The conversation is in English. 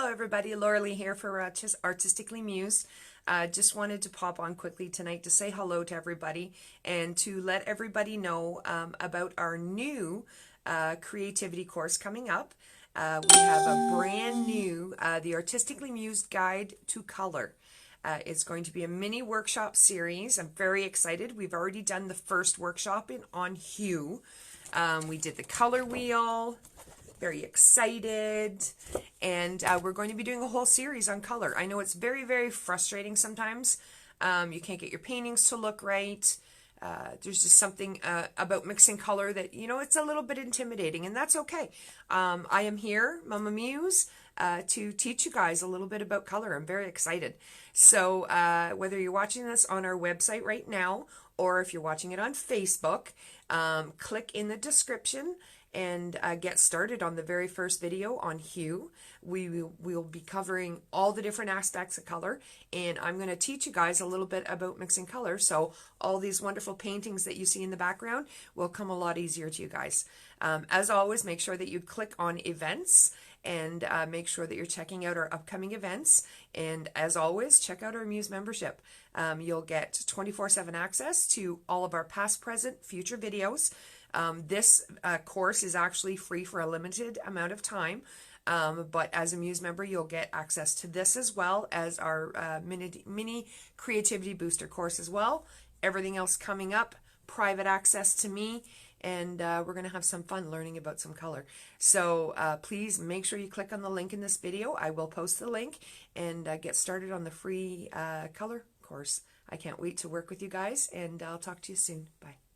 everybody, Laura Lee here for Artistically Mused. Just wanted to pop on quickly tonight to say hello to everybody and to let everybody know about our new creativity course coming up. We have a brand new, the Artistically Mused Guide to Color. It's going to be a mini workshop series. I'm very excited. We've already done the first workshop on hue. We did the color wheel. Very excited, and we're going to be doing a whole series on color. I know it's very, very frustrating sometimes. You can't get your paintings to look right. There's just something about mixing color that, you know, it's a little bit intimidating, and that's okay. I am here, Mama Muse, to teach you guys a little bit about color. I'm very excited. So whether you're watching this on our website right now, or if you're watching it on Facebook, click in the description and get started on the very first video on hue. We'll be covering all the different aspects of color, and I'm going to teach you guys a little bit about mixing color, so all these wonderful paintings that you see in the background will come a lot easier to you guys. As always, make sure that you click on events and make sure that you're checking out our upcoming events, and as always, check out our Muse membership. You'll get 24/7 access to all of our past, present, future videos. This course is actually free for a limited amount of time, but as a Muse member, you'll get access to this as well as our mini creativity booster course as well. Everything else coming up, private access to me, and we're going to have some fun learning about some color. So please make sure you click on the link in this video. I will post the link, and get started on the free color course. I can't wait to work with you guys, and I'll talk to you soon. Bye.